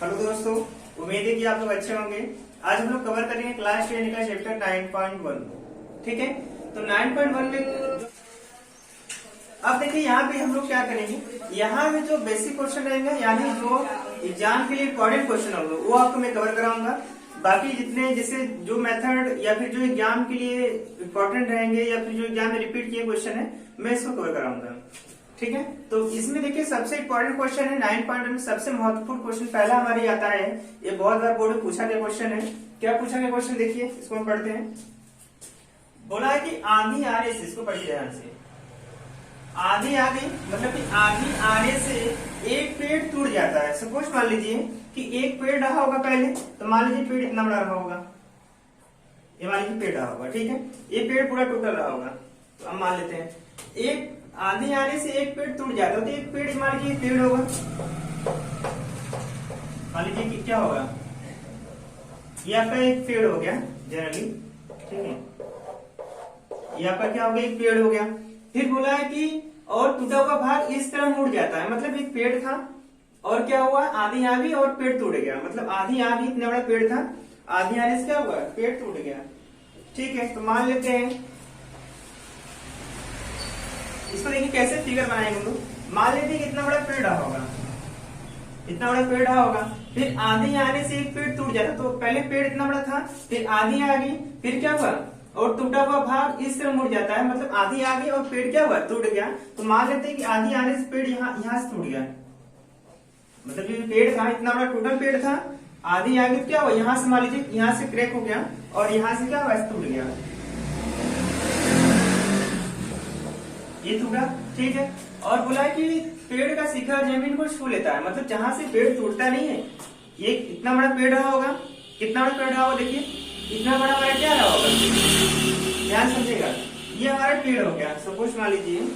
Hello दोस्तों, उम्मीद है कि आप लोग अच्छे होंगे। आज हम लोग कवर करेंगे क्लास 10 का चैप्टर 9.1। ठीक है, तो 9.1 में अब देखिए यहाँ पे हम लोग क्या करेंगे। यहाँ में जो बेसिक क्वेश्चन रहेंगे यानी जो एग्जाम के लिए इम्पोर्टेंट क्वेश्चन होंगे वो आपको मैं कवर कराऊंगा। बाकी जितने जैसे जो मेथड या फिर जो एग्जाम के लिए इम्पोर्टेंट रहेंगे या फिर जो एग्जाम में रिपीट किए क्वेश्चन है मैं इसको कवर कराऊंगा। ठीक है, तो इसमें देखिए सबसे इम्पोर्टेंट क्वेश्चन है 9.1 में सबसे महत्वपूर्ण क्वेश्चन पहला हमारे आता है। ये बहुत बार बोर्ड में पूछा गया क्वेश्चन है। क्या पूछा गया क्वेश्चन देखिए, इसको हम पढ़ते हैं। बोला है कि आंधी आने से, इसको पढ़िए ध्यान से, आंधी आ गई मतलब कि आंधी आने से एक पेड़ टूट जाता है। सपोज मान लीजिए कि एक पेड़ रहा होगा पहले, तो मान लीजिए पेड़ इतना बड़ा रहा होगा, ये मान लीजिए पेड़ रहा होगा। ठीक है, ये पेड़ पूरा टूटल रहा होगा। तो अब मान लेते हैं एक आंधी आने से एक पेड़ टूट जाता है, तो एक पेड़ मान लीजिए पेड़ होगा, मान लीजिए कि क्या होगा, ये आपका एक पेड़ हो गया जनरली। ठीक है, ये आपका क्या हो गया, एक पेड़ हो गया। फिर बोला है कि और टूटा हुआ भाग इस तरह मुड़ जाता है, मतलब एक पेड़ था और क्या हुआ, आंधी आ गई और पेड़ टूट गया। मतलब आंधी आ गई, इतना बड़ा पेड़ था, आंधी आने से क्या हुआ, पेड़ टूट गया। ठीक है, तो मान लेते हैं इसको। देखिए कैसे फिगर बनाएंगे हम लोग। मान लेते हैं कि इतना बड़ा पेड़ रहा होगा, इतना बड़ा पेड़ रहा होगा, फिर आंधी आने से एक पेड़ टूट जाता। तो पहले पेड़ इतना बड़ा था, फिर आंधी आ गई, फिर क्या हुआ, और टूटा हुआ भाग इस तरह मुड़ जाता है। मतलब आंधी आ गई और पेड़ क्या हुआ, टूट गया। तो मान लेते हैं कि आंधी आने से पेड़ यहाँ से टूट गया। मतलब ये पेड़ था, इतना बड़ा टोटल पेड़ था, आंधी आ गई क्या हुआ, यहाँ से मान लीजिए यहाँ से क्रैक हो गया और यहाँ से क्या हुआ, टूट गया, ये टूटा। ठीक है, और बोला है कि पेड़ का शिखर जमीन को छू लेता है। मतलब जहां से पेड़ टूटता नहीं है, ये इतना बड़ा पेड़ रहा होगा, कितना बड़ा पेड़ रहा होगा, देखिए इतना बड़ा हमारा क्या रहा होगा, ध्यान समझेगा, ये हमारा पेड़ हो गया। सपोज मान लीजिए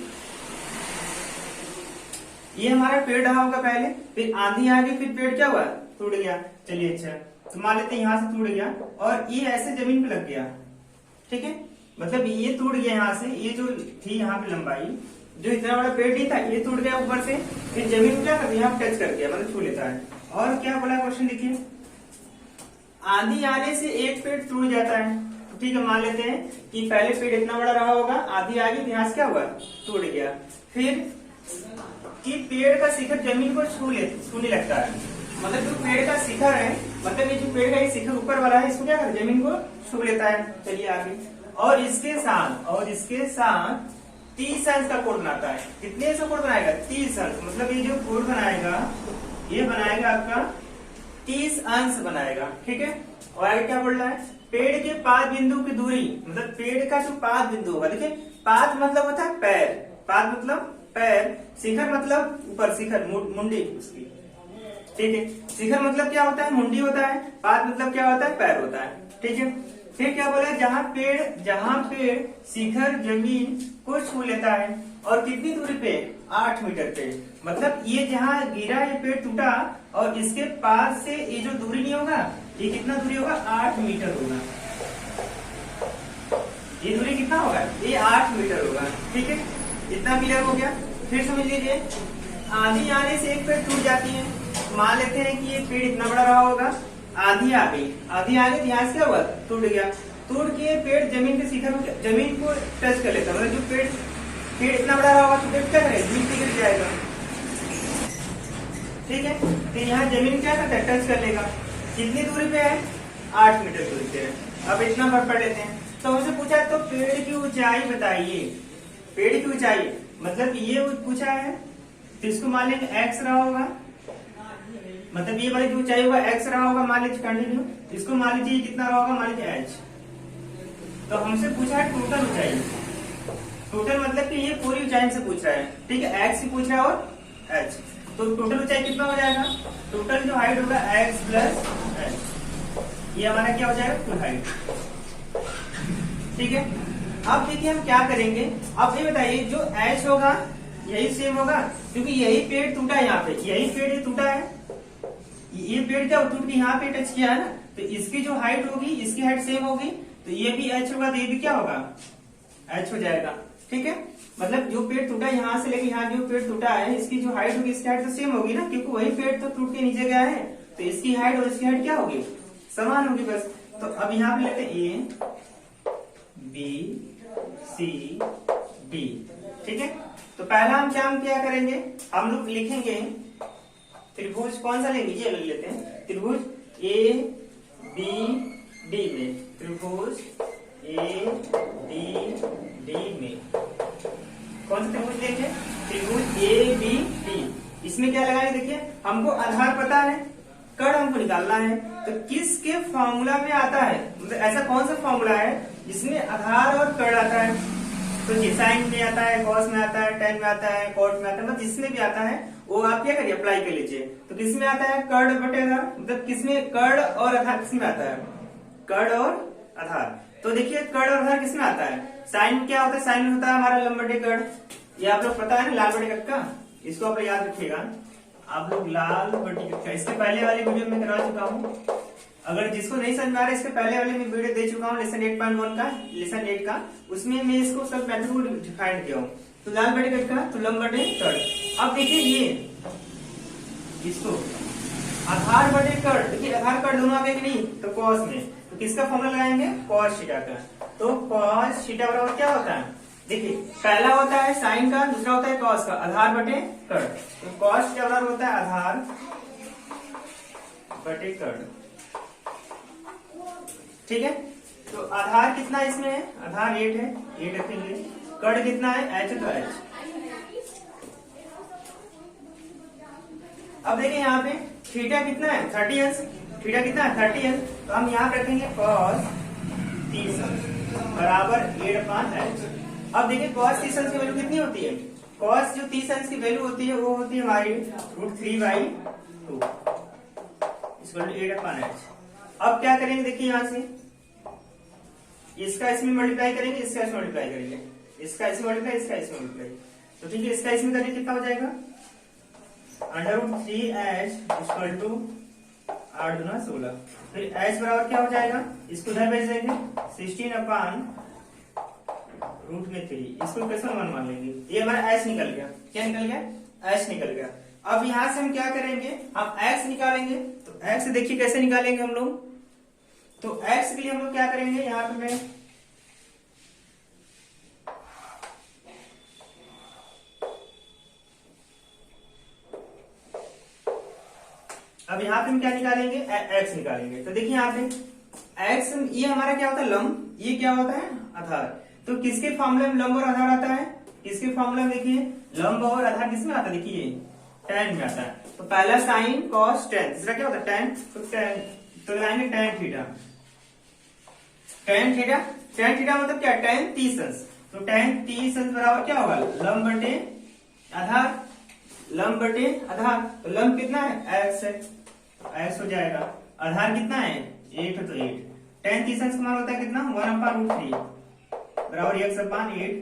ये हमारा पेड़ रहा होगा पहले, फिर आंधी आ गई, फिर पेड़ क्या हुआ, टूट गया। चलिए अच्छा, तो मान लेते हैं यहाँ से टूट गया और ये ऐसे जमीन पे लग गया। ठीक है, मतलब ये टूट गया यहाँ से, ये जो थी यहाँ पे लंबाई, जो इतना बड़ा पेड़ नहीं था, ये टूट गया ऊपर से, फिर जमीन को क्या कर दिया, यहाँ टच कर दिया, मतलब छू लेता है। और क्या बोला क्वेश्चन देखिए, आंधी आने से एक पेड़ टूट जाता है। तो ठीक है, मान लेते हैं कि पहले पेड़ इतना बड़ा रहा होगा, आंधी आ गई, यहाँ से क्या हुआ, टूट गया। फिर कि पेड़ का शिखर जमीन को छूने लगता है। मतलब जो पेड़ का शिखर है, मतलब ये जो पेड़ का शिखर ऊपर वाला है, इसको क्या कर जमीन को छू लेता है। चलिए आगे, और इसके साथ 30 अंश का कोण बनाता है। कितने अंश का कोण बनाएगा, 30 अंश। मतलब ये जो कोण बनाएगा, ये बनाएगा आपका 30 अंश बनाएगा। ठीक है, और आगे क्या बोल रहा है, पेड़ के पाद बिंदु की दूरी, मतलब पेड़ का जो पाद बिंदु होगा, देखिए पाद मतलब होता है पैर, पाद मतलब पैर, शिखर मतलब ऊपर, शिखर मुंडी उसकी। ठीक है, शिखर मतलब क्या होता है, मुंडी होता है, पाद मतलब क्या होता है, पैर होता है। ठीक है, फिर क्या बोला, जहाँ पेड़ शिखर जमीन को छू लेता है, और कितनी दूरी पे, 8 मीटर पे। मतलब ये जहाँ गिरा, ये पेड़ टूटा, और इसके पास से ये जो दूरी नहीं होगा, ये कितना दूरी होगा, 8 मीटर होगा। ये दूरी कितना होगा, ये 8 मीटर होगा। ठीक है, इतना क्लियर हो गया। फिर समझ लीजिए, आंधी आने से एक पेड़ टूट जाती है। मान लेते हैं कि ये पेड़ इतना बड़ा रहा होगा, आंधी आ गई, तो यहाँ से क्या हुआ, टूट गया। टूट के पेड़ जमीन के शिखर, जमीन को टच कर लेता है। मतलब जो पेड़ इतना बड़ा रहा होगा तो पेड़ क्या करेगा, जमीन पे गिर जाएगा। ठीक है, तो यहाँ जमीन क्या करता है, टच कर लेगा। कितनी दूरी पे है, 8 मीटर दूरी पे है। अब इतना पढ़ लेते हैं। तो हमसे पूछा तो पेड़ की ऊंचाई बताइए, पेड़ की ऊंचाई, मतलब ये पूछा है, तो इसको मान लेंगे x रहा होगा, मतलब ये वाली जो ऊंचाई होगा x रहा होगा, मान लीजिए कंटिन्यू। इसको मान लीजिए कितना रहा होगा, मान लीजिए h। तो हमसे पूछा है टोटल ऊंचाई, टोटल मतलब कि ये पूरी ऊंचाई से पूछ रहा है। ठीक है, x से पूछ रहा है और h, तो टोटल ऊंचाई कितना हो जाएगा, टोटल जो हाइट होगा x प्लस h, ये हमारा क्या हो जाएगा, फुल हाइट। ठीक है, अब देखिए हम क्या करेंगे। अब ये बताइए, जो h होगा यही सेम होगा, क्योंकि यही पेड़ टूटा है, यहाँ पे यही पेड़ ये टूटा है, ये पेड़ क्या टूट के यहाँ पे टच किया है ना, तो इसकी जो हाइट होगी, इसकी हाइट सेम होगी, तो ये भी h होगा, तो ये भी क्या होगा, h हो जाएगा। ठीक है, मतलब जो पेड़ टूटा है यहाँ से लेके यहाँ जो पेड़ टूटा है, इसकी जो हाइट होगी इसकी हाइट तो सेम होगी ना, क्योंकि वही पेड़ तो टूट के नीचे गया है, तो इसकी हाइट और इसकी हाइट क्या होगी, समान होगी बस। तो अब यहाँ पे लेते हैं ए बी सी डी, ठीक है। तो पहला हम क्या करेंगे, हम लोग लिखेंगे त्रिभुज कौन सा लेंगे, ये लेते हैं त्रिभुज ए बी डी में, त्रिभुज ए बी डी में कौन सा त्रिभुज लेंगे, त्रिभुज ए बी डी। इसमें क्या लगाएंगे, देखिए हमको आधार पता है, कर्ण हमको निकालना है, तो किसके फॉर्मूला में आता है, मतलब ऐसा कौन सा फॉर्मूला है जिसमें आधार और कर्ण आता है। तो साइन में आता है, कॉस में आता है, टेन में आता है, कॉट में आता है, मतलब जिसमें भी आता है वो आप क्या करिए अप्लाई कर लीजिए। तो किसमें आता है, कर्ण बटे आधार, मतलब किसमें कर्ण और आधार किसमें आता है, कर्ण और आधार। तो देखिए कर्ण और आधार किसमें आता है, साइन क्या होता है, साइन होता है हमारा लंब बटे कर्ण, ये आप लोग पता है ना, लाल बटे कक्का, इसको आप लोग याद रखिएगा, आप लोग लाल बटे कक्का, इसके पहले वाली वीडियो में करा चुका हूँ। अगर जिसको नहीं समझ में आ रहा है, इसके पहले वाले में वीडियो दे चुका हूँ लेसन 8.1 का, लेसन 8 का, उसमें मैं इसको सब मेथड को डिफाइन किया हूँ। तो लाल बटे कक्का, तो लंब बटे कर्ण। अब देखिए ये इसको आधार बटे कर्ण, देखिए आधार कर्ण दोनों आ गए कि नहीं, तो कॉस में, तो किसका फॉर्मूला लगाएंगे, कॉस थीटा का। तो कॉस थीटा बराबर क्या होता है, देखिए पहला होता है साइन का, दूसरा होता है कॉस का, आधार बटे कर्ण। तो कॉस थीटा बराबर होता है आधार बटे कर्ण, ठीक है। तो आधार कितना इसमें है, आधार 8 है, 8 रखेंगे, कर्ण कितना है, h है, तो h। अब देखिए यहाँ पे थीटा कितना है, 30 अंश, थीटा कितना है 30 अंश, तो हम यहाँ पे रखेंगे cos 30 अंश बराबर 8/h। अब देखिए cos 30 अंश की वैल्यू कितनी होती है, cos जो 30 अंश की वैल्यू होती है वो होती है हमारी √3/2, इसको 8/h। अब क्या करेंगे, देखिए यहां से इसका इसमें मल्टीप्लाई करेंगे, इसका इसमें मल्टीप्लाई करेंगे, इसका इसमें मल्टीप्लाई, इसका इसमें मल्टीप्लाई, तो ठीक है इसका इसमें करेंगे कितना हो जाएगा, √3h इक्वल टू 8 दूना 16, फिर h बराबर क्या हो जाएगा, इसको इधर भेज देंगे 16/√3, इसको कैसे मान लेंगे, ये हमारा h निकल गया, क्या निकल गया, h निकल गया। अब यहां से हम क्या करेंगे, हम x निकालेंगे, तो x देखिए कैसे निकालेंगे हम लोग, तो x के लिए हम लोग क्या करेंगे, यहाँ पे मैं अब यहाँ पे हम क्या निकालेंगे, x निकालेंगे। तो देखिए यहाँ पे x ये हमारा क्या होता है, लंब, ये क्या होता है, आधार। तो किसके फॉर्मूले में लंब और आधार आता है, किसके फॉर्मूले में देखिए लंब और आधार किसमें आता है, देखिए tan में आता है। तो पहला साइन कॉस tan, दूसरा क्या होता है tan, तो लगाएंगे tan theta, tan theta, tan theta मतलब क्या, tan 30 अंश, तो tan 30 अंश बराबर क्या होगा, लंब बटे आधार, लंब बटे आधार, तो लंब कितना है x है, x हो जाएगा, आधार कितना है 8 है, तो 8, tan 30 अंश का मान होता है कितना 1/√3 बराबर x/8,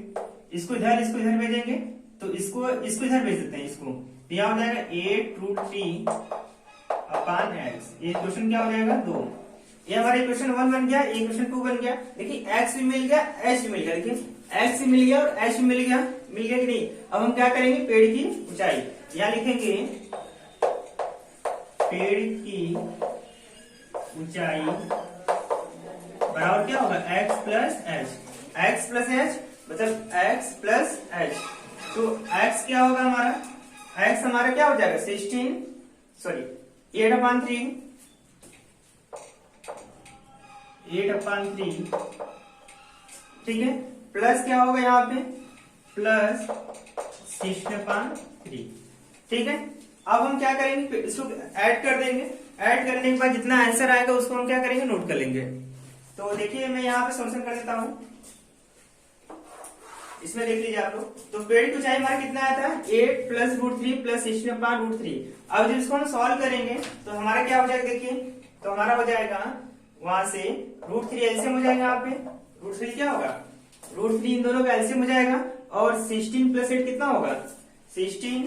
इसको इधर भेजेंगे, तो इसको इधर भेज देते हैं, इसको यह हो जाएगा 8√3/x, ये क्वेश्चन क्या हो जाएगा 2, ये हमारा इक्वेशन 1 बन गया, इक्वेशन 2 बन गया। देखिए x भी मिल गया, h भी मिल गया, देखिए x भी मिल गया और h भी मिल गया कि नहीं। अब हम क्या करेंगे, पेड़ की ऊंचाई, यहाँ लिखेंगे पेड़ की ऊंचाई बराबर क्या होगा, x प्लस h, मतलब x प्लस h, तो x क्या होगा हमारा, x हमारा क्या हो जाएगा 8/3, ठीक है, प्लस क्या होगा यहाँ पे प्लस 16/3, ठीक है। अब हम क्या करेंगे, इसको ऐड कर देंगे, ऐड करने के बाद जितना आंसर आएगा उसको हम क्या करेंगे, नोट कर लेंगे। तो देखिए मैं यहाँ पे सॉल्यूशन कर देता हूँ, इसमें देख लीजिए आप लोग। तो पेड़ की ऊंचाई हमारा कितना आया था 8 प्लस √3 प्लस 16/√3। अब जब इसको हम सॉल्व करेंगे तो हमारा क्या हो जाएगा, देखिए तो हमारा हो जाएगा वहां से √3 एलसीएम हो जाएगा, यहाँ पे √3 क्या होगा, √3 इन दोनों का एलसीएम हो जाएगा, और 16 प्लस 8 कितना होगा, 16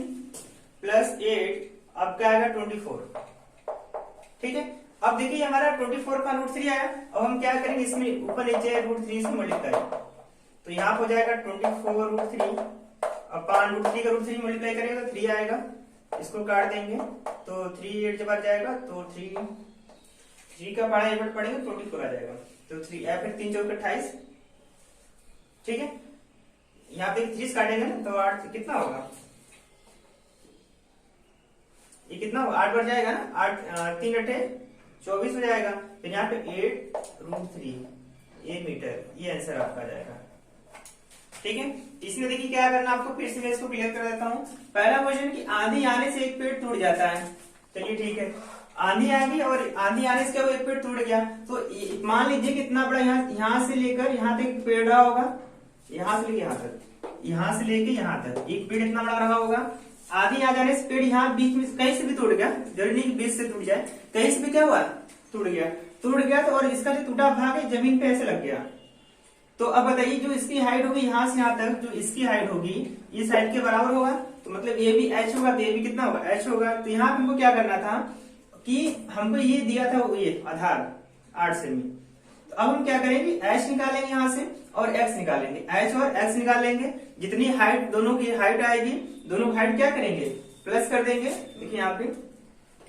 प्लस 8 अब क्या आएगा 24, ठीक है। अब देखिए हमारा 24 का √3 आया, अब हम क्या करेंगे, इसमें ऊपर नीचे √3 से मल्टीप्लाई, तो यहाँ हो जाएगा 24√3, अब √3 का √3 मल्टीप्लाई करेंगे तो 3 आएगा, इसको काट देंगे तो 3 8 जब आ जाएगा तो 3 का बड़ा एफर्ट पड़ेगा 24 आ जाएगा, तो 3 या फिर 3 चौक 28। ठीक है, यहाँ पे 30 काटेंगे ना तो 8 कितना होगा, ये कितना होगा 8 बढ़ जाएगा ना, 8 3 8 24 हो जाएगा। फिर यहाँ पे 8√3 ये मीटर, ये आंसर आपका आ जाएगा। ठीक है, इसमें देखिए क्या करना आपको, फिर से मैं इसको क्लियर कर देता हूँ। पहला क्वेश्चन कि आंधी आने से एक पेड़ टूट जाता है। चलिए ठीक है, आंधी आ गई और आंधी आने से क्या हुआ, एक पेड़ टूट गया। तो मान लीजिए कितना बड़ा यहाँ से लेकर यहाँ तक पेड़ रहा होगा, यहाँ से लेके यहाँ तक, यहाँ से लेके यहाँ तक एक पेड़ इतना बड़ा रहा होगा। आंधी आ जाने से पेड़ यहाँ बीच में कहीं से भी टूट गया, जरूरी नहीं बीच से टूट जाए, कहीं से भी क्या हुआ टूट गया तो और इसका जो टूटा भाग है जमीन पे ऐसे लग गया। तो अब बताइए जो इसकी हाइट होगी यहाँ से यहाँ तक, जो इसकी हाइट होगी इस हाइट के बराबर होगा, तो मतलब ये भी h होगा, तो ये भी कितना होगा h होगा। तो यहाँ पे हमको क्या करना था कि हमको ये दिया था ये आधार 8 सेमी, तो अब हम क्या करेंगे h निकालेंगे यहाँ से और x निकालेंगे, h और x निकाल लेंगे। जितनी हाइट दोनों की हाइट आएगी, दोनों हाइट क्या करेंगे प्लस कर देंगे। देखिए यहाँ पे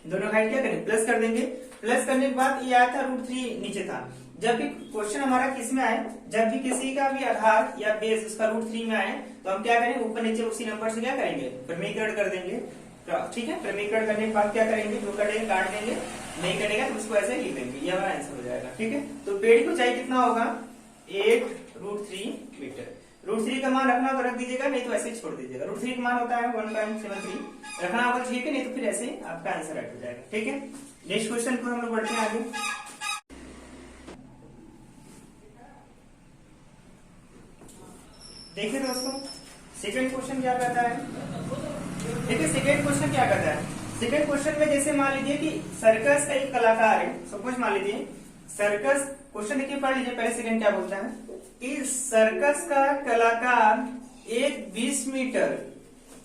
दोनों हाइट क्या करेंगे प्लस कर देंगे। प्लस करने के बाद ये आया था √3 नीचे था। जब भी क्वेश्चन हमारा किस में आए, जब भी किसी का भी आधार या बेस उसका √3 में आए तो हम क्या करेंगे ऊपर नीचे उसी नंबर से क्या करेंगे प्रमीकरण कर देंगे। ठीक है, प्रमीकरण करने के बाद क्या करेंगे, जो कटेगा काट देंगे, नहीं कटेगा तो उसको ऐसे लिख देंगे, ये हमारा आंसर हो जाएगा। ठीक है, तो पेड़ की ऊंचाई कितना होगा 8√3 मीटर। √3 का मान रखना तो रख दीजिएगा, नहीं तो ऐसे ही छोड़ दीजिएगा। √3 का मान होता है 1.73, रखना होगा ठीक है, नहीं तो फिर ऐसे आपका आंसर राइट हो जाएगा। ठीक है, नेक्स्ट क्वेश्चन को हम लोग बढ़ते हैं आगे। देखिए दोस्तों सेकंड क्वेश्चन क्या कहता है, देखिए सेकंड क्वेश्चन क्या कहता है। सेकंड क्वेश्चन में जैसे मान लीजिए कि सर्कस का एक कलाकार है, सपोज मान लीजिए सर्कस, क्वेश्चन देखिए पढ़ लीजिए पहले सेकंड क्या बोलता है कि सर्कस का कलाकार एक 20 मीटर,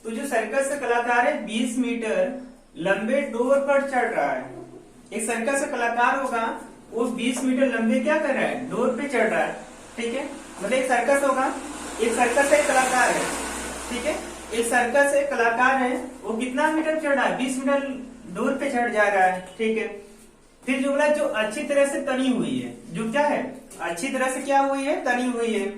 तो जो सर्कस का कलाकार है 20 मीटर लंबे डोर पर चढ़ रहा है। एक सर्कस का कलाकार होगा वो 20 मीटर लंबे क्या कर रहा है डोर पे चढ़ रहा है। ठीक है, मतलब एक सर्कस होगा, एक सर्कस का एक कलाकार है। ठीक है, एक सर्कस से कलाकार है, वो कितना मीटर चढ़ रहा है 20 मीटर डोर पे चढ़ जा रहा है। ठीक है, फिर जो बोला जो अच्छी तरह से तनी हुई है, जो क्या है अच्छी तरह से क्या हुई है तनी हुई है,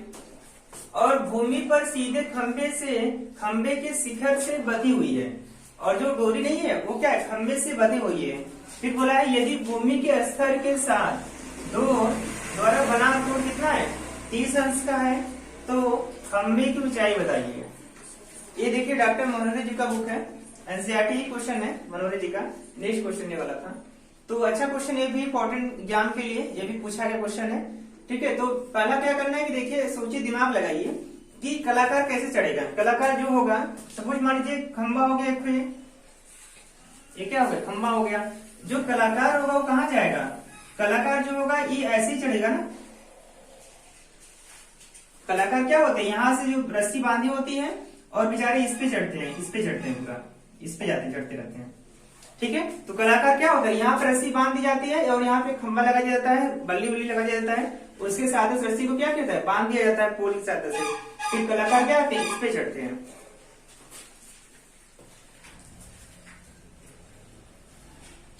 और भूमि पर सीधे खंबे के शिखर से बंधी हुई है, और जो डोरी नहीं है वो क्या है खंबे से बंधी हुई है। फिर बोला है यदि भूमि के स्तर के साथ डोर द्वारा बना कोण कितना है 30 अंश का है, तो खंबे की ऊंचाई बताइए। ये देखिए डॉक्टर मनोहर जी का बुक है, एनसीईआरटी क्वेश्चन है मनोहर जी का, नेक्स्ट क्वेश्चन ये वाला था। तो अच्छा क्वेश्चन, ये भी इंपॉर्टेंट एग्जाम के लिए ये भी पूछा गया क्वेश्चन है। ठीक है, तो पहला क्या करना है कि देखिए सोचिए दिमाग लगाइए कि कलाकार कैसे चढ़ेगा। कलाकार जो होगा सपोज मान लीजिए खंबा हो गया, ये क्या हो गया खंबा हो गया, जो कलाकार होगा वो कहाँ जाएगा, कलाकार जो होगा ये ऐसे ही चढ़ेगा ना। कलाकार क्या होते हैं यहाँ से जो रस्सी बांधी होती है और बेचारे इस पे चढ़ते हैं पूरा इस पे चढ़ते रहते हैं। ठीक है, तो कलाकार क्या होता है यहाँ पे रस्सी बांध दी जाती है और यहाँ पे खंबा लगा दिया जाता है, बल्ली बल्ली लगा दिया जाता है, उसके साथ उस रस्सी को क्या कहता है बांध दिया जाता है पोल की सहायता से। फिर कलाकार क्या होते हैं इस पे चढ़ते हैं।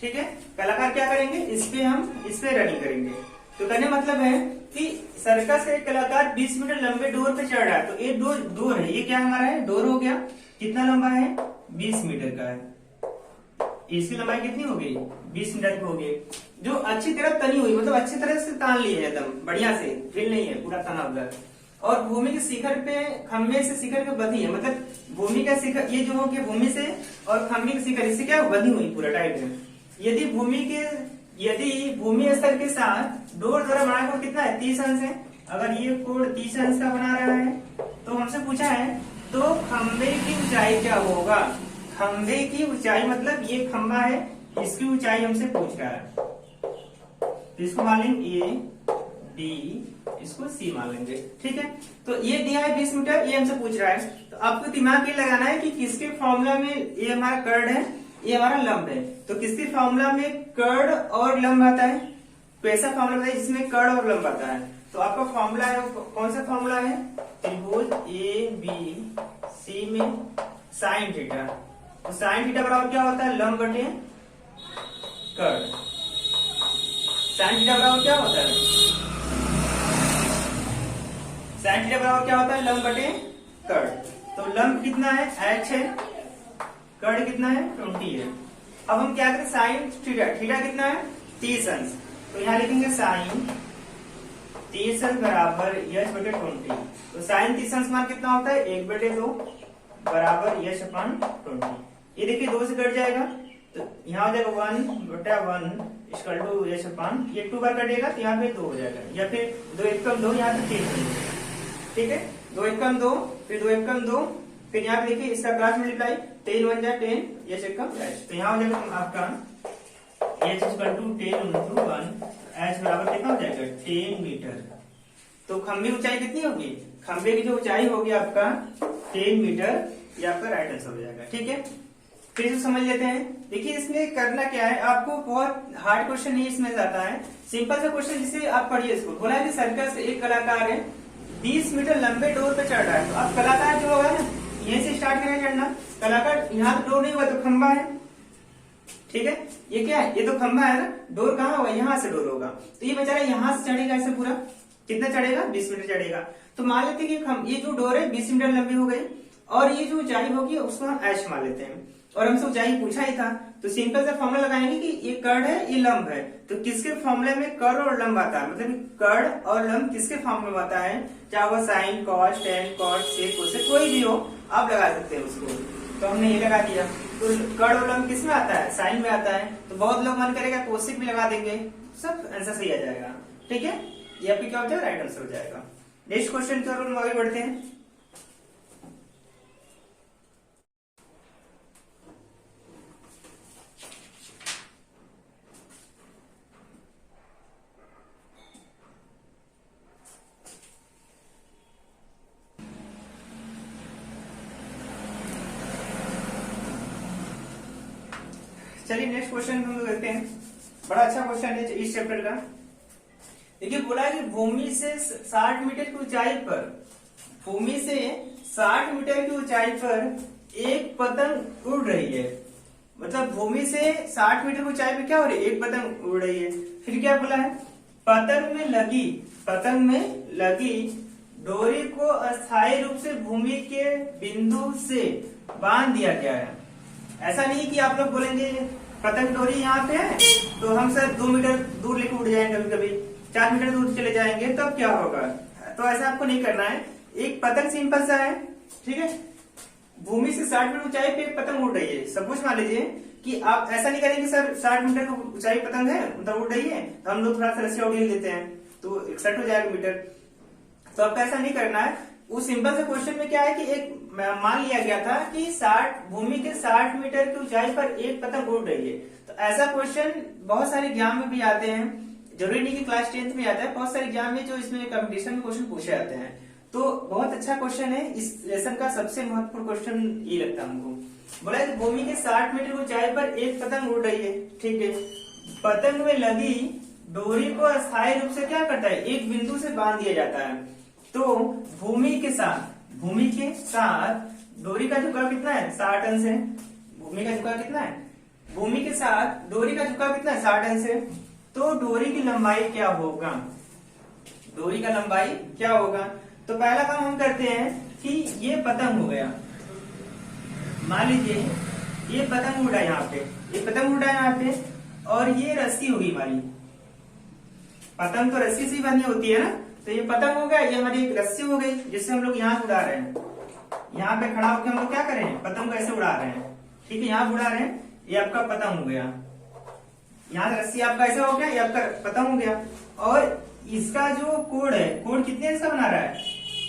ठीक है, कलाकार क्या करेंगे इस पे रनिंग करेंगे। तो कहने मतलब है कि सर्कस का एक कलाकार 20 मीटर लंबे डोर पे चढ़ रहा है, तो ये डोर है, ये क्या हमारा है डोर हो गया, कितना लंबा है 20 मीटर का है, इसकी लंबाई कितनी हो गई 20 मीटर की हो गई, जो अच्छी तरह तनी हुई, मतलब अच्छी तरह से तान ली है एकदम बढ़िया से, ढील नहीं है पूरा तना हुआ, और भूमि के शिखर पे खंबे से शिखर पे बंधी है, मतलब भूमि का शिखर ये जो हो गया भूमि से और खंबे के शिखर इससे क्या बंधी हुई पूरा टाइट में। यदि भूमि स्तर के साथ डोर द्वारा बना कोण कितना है 30 अंश है, अगर ये कोण 30 अंश का बना रहा है तो हमसे पूछा है तो खंबे की ऊंचाई क्या होगा। खंबे की ऊंचाई मतलब ये खंबा है, इसकी ऊंचाई हमसे पूछ रहा है, तो इसको मान लेंगे ए बी, इसको सी मान लेंगे। ठीक है, तो ये दिया है 20 मीटर, ये हमसे पूछ रहा है, तो आपको दिमाग ये लगाना है कि किसके फॉर्मूला में ये हमारा कर्ड है, ये हमारा लंब है, तो किसके फॉर्मूला में कर्ड और लंब आता है, तो ऐसा फॉर्मूला बताइए जिसमें कर्ड और लंब आता है। तो आपका फॉर्मूला है कौन सा फॉर्मूला है त्रिभुज ए बी सी में साइन थीटा, तो साइन थीटा बराबर क्या होता है, लंब बटे कर्ण। साइन थीटा बराबर क्या होता है, साइन थीटा बराबर क्या होता है, लंब बटे कर्ण। तो लंब कितना है, h है, कर्ण कितना है, 20 है। अब हम क्या करें, साइन थीटा, थीटा कितना है, 30 अंश। तो यहाँ लिखेंगे साइन 30 अंश बराबर यश बटे 20। तो साइन 30 अंश मान कितना होता है, 1/2 बराबर यश अपन 20। ये देखिए 2 से कट जाएगा, तो यहाँ हो जाएगा 1/1 इक्वल टू यश अपन, ये 2 बार कटेगा तो यहाँ पे 2 हो जाएगा, या फिर 2 1 कम 2, यहाँ पे 3 हो जाएगा। ठीक है, 2 1 कम 2, फिर 2 1 कम 2, फिर यहाँ पे देखिए इसका क्रॉस मल्टीप्लाई, 10 1 जा 10, यश एक कम h। तो यहाँ हो जाएगा आपका h equal to 10 into 1, h बराबर कितना हो जाएगा, 10 मीटर। तो खंभे की ऊंचाई कितनी होगी, खंभे की जो ऊंचाई होगी आपका 10 मीटर, ये आपका राइट आंसर हो जाएगा। ठीक है, फिर से समझ लेते हैं। देखिए इसमें करना क्या है, आपको बहुत हार्ड क्वेश्चन नहीं इसमें जाता है, सिंपल सा क्वेश्चन जिसे आप पढ़िए। इसको बोला है कि सर्कस से एक कलाकार है 20 मीटर लंबे डोर पे चढ़ रहा है। तो अब कलाकार जो होगा ना, यहीं से स्टार्ट करेगा चढ़ना। कलाकार यहाँ तो डोर नहीं हुआ, तो खंबा है। ठीक है, ये क्या है, ये तो खंबा है ना, डोर कहाँ होगा, यहाँ से डोर होगा। तो ये बेचारा यहाँ से चढ़ेगा, ऐसे पूरा कितना चढ़ेगा, 20 मीटर चढ़ेगा। तो मान लेते हैं कि ये जो डोर है 20 मीटर लंबी हो गई, और ये जो ऊंचाई होगी उसको हम h मान लेते हैं। और हमसे ऊंचाई पूछा ही था, तो सिंपल सा फॉर्मूला लगाएंगे कि ये कर्ण है, ये लंब है। तो किसके फॉर्मूले में कर्ण और लंब आता है, मतलब कर्ण और लंब किसके फॉर्मूले में आता है, चाहे वो sine cos tan cos sec cosec कोई भी हो, आप लगा सकते हैं उसको। तो हमने ये लगा दिया। तो कर्ण और लंब किस में आता है, साइन में आता है। तो बहुत लोग मन करेगा कोसेक भी लगा देंगे, सब आंसर सही आ जाएगा। ठीक है, ये आपकी क्या हो जाएगा, राइट आंसर हो जाएगा। नेक्स्ट क्वेश्चन की ओर हम आगे बढ़ते हैं। चलिए नेक्स्ट क्वेश्चन हम लोग देखते हैं। बड़ा अच्छा क्वेश्चन है इस चैप्टर का। देखिए बोला है कि भूमि से 60 मीटर की ऊंचाई पर, भूमि से 60 मीटर की ऊंचाई पर एक पतंग उड़ रही है। मतलब भूमि से 60 मीटर की ऊंचाई पर क्या हो रही है, एक पतंग उड़ रही है। फिर क्या बोला है, पतंग में लगी डोरी को अस्थायी रूप से भूमि के बिंदु से बांध दिया गया है। ऐसा नहीं कि आप लोग बोलेंगे पतंग डोरी यहाँ पे है तो हम सर 2 मीटर दूर लेके उड़ जाएंगे, कभी कभी 4 मीटर दूर चले जाएंगे, तब क्या होगा। तो ऐसा आपको नहीं करना है। एक पतंग सिंपल सा है, ठीक है, भूमि से 60 मीटर ऊंचाई पे एक पतंग उड़ रही है। सब कुछ मान लीजिए कि आप ऐसा नहीं करेंगे सर 60 मीटर की ऊंचाई पतंग है मतलब उड़ रही है, तो हम लोग थोड़ा सा रस्सियां उड़ेल देते हैं तो 61 हो जाएगा मीटर। तो आपको ऐसा नहीं करना है। उस सिंपल से क्वेश्चन में क्या है कि एक मान लिया गया था कि 60 भूमि के 60 मीटर की ऊंचाई पर एक पतंग उड़ रही है। तो ऐसा क्वेश्चन बहुत सारे एग्जाम में भी आते हैं, जरूरी नहीं कि क्लास 10th में आता है, बहुत सारे एग्जाम में जो इसमें कंपटीशन में क्वेश्चन पूछे जाते हैं। तो बहुत अच्छा क्वेश्चन है, इस लेसन का सबसे महत्वपूर्ण क्वेश्चन ये लगता है हमको। बोला कि भूमि के 60 मीटर की ऊंचाई पर एक पतंग उड़ रही है, ठीक है, पतंग में लगी डोरी को अस्थायी रूप से क्या करता है, एक बिंदु से बांध दिया जाता है। तो भूमि के साथ डोरी का झुकाव कितना है, 60 अंश है। भूमि का झुकाव कितना है, भूमि के साथ डोरी का झुकाव कितना है, 60 अंश है। तो डोरी की लंबाई क्या होगा, डोरी का लंबाई क्या होगा। तो पहला काम हम करते हैं कि ये पतंग हो गया, मान लीजिए ये पतंग उड़ा यहाँ पे, ये पतंग उड़ा यहाँ पे, और ये रस्सी होगी हमारी। पतंग तो रस्सी से ही बंधी होती है ना, तो ये पतंग हो गया, ये हमारी एक रस्सी हो गई जिससे हम लोग यहाँ उड़ा रहे हैं। यहाँ पे खड़ा होकर हम लोग क्या करें, पतंग को ऐसे उड़ा रहे हैं, ठीक है, यहाँ उड़ा रहे हैं, ये आपका पतंग हो गया। यहाँ से रस्सी आपका ऐसा हो गया, ये आपका पतंग हो गया। और इसका जो कोड है, कोड कितने अंश का बना रहा है,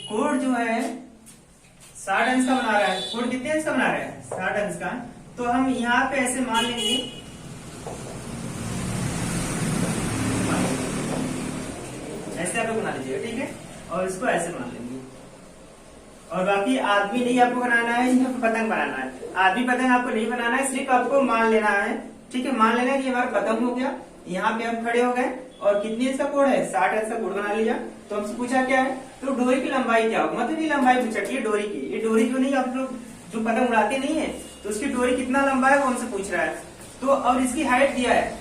कोड जो है 60 अंश का बना रहा है। कोड कितने अंश का बना रहा है, 60 अंश का। तो हम यहाँ पे ऐसे मान लेंगे, ऐसे आप लोग बना लीजिएगा, ठीक है, और इसको ऐसे मान लेंगे। और बाकी आदमी नहीं आपको बनाना है, यहाँ पे पतंग बनाना है। आदमी पतंग आपको नहीं बनाना है, सिर्फ आपको मान लेना है, ठीक है। मान लेना है कि हमारा पतंग हो गया, यहाँ पे हम खड़े हो गए, और कितने इंच का कोड है, 60 इंच का कोड बना लिया। तो हमसे पूछा क्या है, तो डोरी की लंबाई क्या होगी, मतलब ये लंबाई पूछा, ये डोरी की, ये डोरी जो नहीं आप लोग जो पतंग उड़ाते नहीं है, तो उसकी डोरी कितना लंबा है वो हमसे पूछ रहा है। तो और इसकी हाइट दिया है,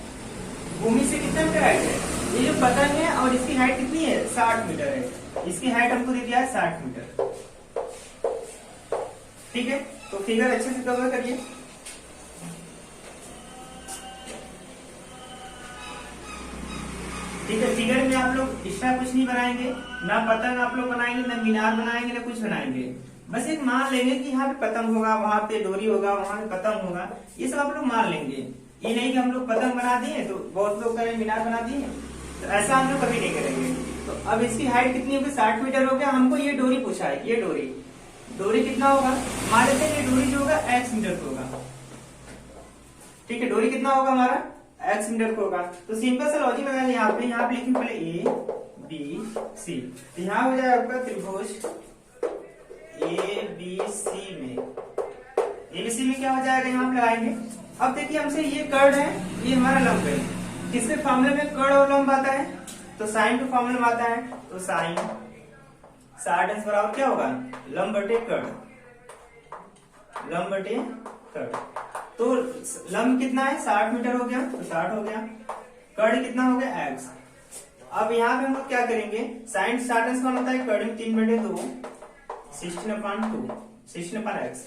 भूमि से कितना मीटर हाइट है, ये जो पतंग है और इसकी हाइट कितनी है 60 मीटर है, इसकी हाइट हमको दे दिया है 60 मीटर। ठीक है, तो फिगर अच्छे से कवर करिए। ठीक है, फिगर में आप लोग एक्स्ट्रा कुछ नहीं बनाएंगे, ना पतंग आप लोग बनाएंगे, ना मीनार बनाएंगे, ना कुछ बनाएंगे। बस एक मान लेंगे कि यहाँ पे पतंग होगा, वहां पे डोरी होगा, वहां पे पतंग होगा, ये सब आप लोग मान लेंगे। ये नहीं कि हम लोग पतंग बना दिए तो बहुत लोग करें मीनार बना दिए, तो ऐसा हम लोग कभी नहीं करेंगे। तो अब इसकी हाइट कितनी होगी, 60 मीटर हो गया। हमको ये डोरी पूछा है, ये डोरी कितना होगा, मान लेते हैं ये डोरी जो होगा x मीटर का होगा। ठीक है, डोरी कितना होगा हमारा x मीटर का होगा। तो सिंपल सा लॉजिक लगाएंगे यहाँ पे लिखेंगे पहले A B C, तो यहाँ हो जाएगा आपका त्रिभुज ABC में, ABC में क्या हो जाएगा, यहाँ पे लगाएंगे। अब देखिए हमसे ये कर्ड है, ये हमारा लंब है, किसके फॉर्मूले में कर्ड और लंब आता है, तो साइन के फॉर्मूले में आता है। तो साइन 60 बराबर क्या होगा, लंब बटे कर्ड, लंब बटे कर्ड। तो लंब कितना है 60 मीटर हो गया, तो 60 हो गया, कर्ड कितना हो गया x। अब यहाँ पे हम लोग क्या करेंगे, साइन 60 कौन होता है, कर्ड में 3/2 16/2 16/x,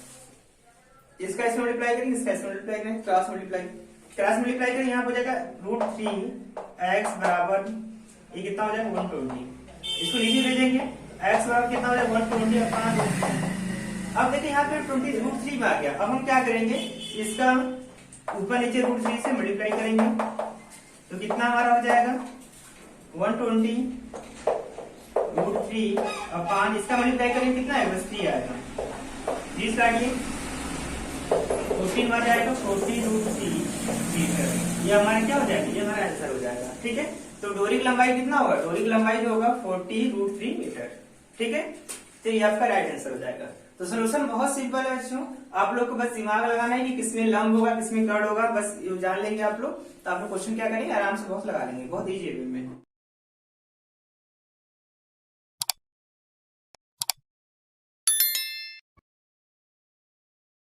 इसका इसमें मल्टीप्लाई करेंगे, इसका इसमें मल्टीप्लाई करेंगे, क्रॉस मल्टीप्लाई करेंगे, यहाँ हो जाएगा √3x बराबर ये कितना हो जाएगा 120, इसको नीचे भेजेंगे, x बराबर कितना हो जाएगा 120/5। अब देखिए यहाँ पे √3 में आ गया। अब हम क्या करेंगे, इसका ऊपर नीचे √3 से मल्टीप्लाई करेंगे, तो कितना हमारा हो जाएगा 120 √3 और 5, इसका मल्टीप्लाई करेंगे कितना है, बस 3 आएगा, 30 काटिए 14 बार जाएगा 40 √3 मीटर, ये हमारा क्या हो जाएगा, ये हमारा आंसर हो जाएगा। ठीक है, तो डोरी की लंबाई कितना होगा, डोरी की लंबाई जो होगा 40 √3 मीटर। ठीक है, तो ये आपका राइट आंसर हो जाएगा। तो सोल्यूशन बहुत सिंपल है बच्चों, आप लोग को बस दिमाग लगाना है कि किसमें लंब होगा, किसमें कर्ड होगा, बस जान लेंगे आप लोग, तो आप लोग क्वेश्चन क्या करेंगे, आराम से बहुत लगा लेंगे, बहुत इजी है में।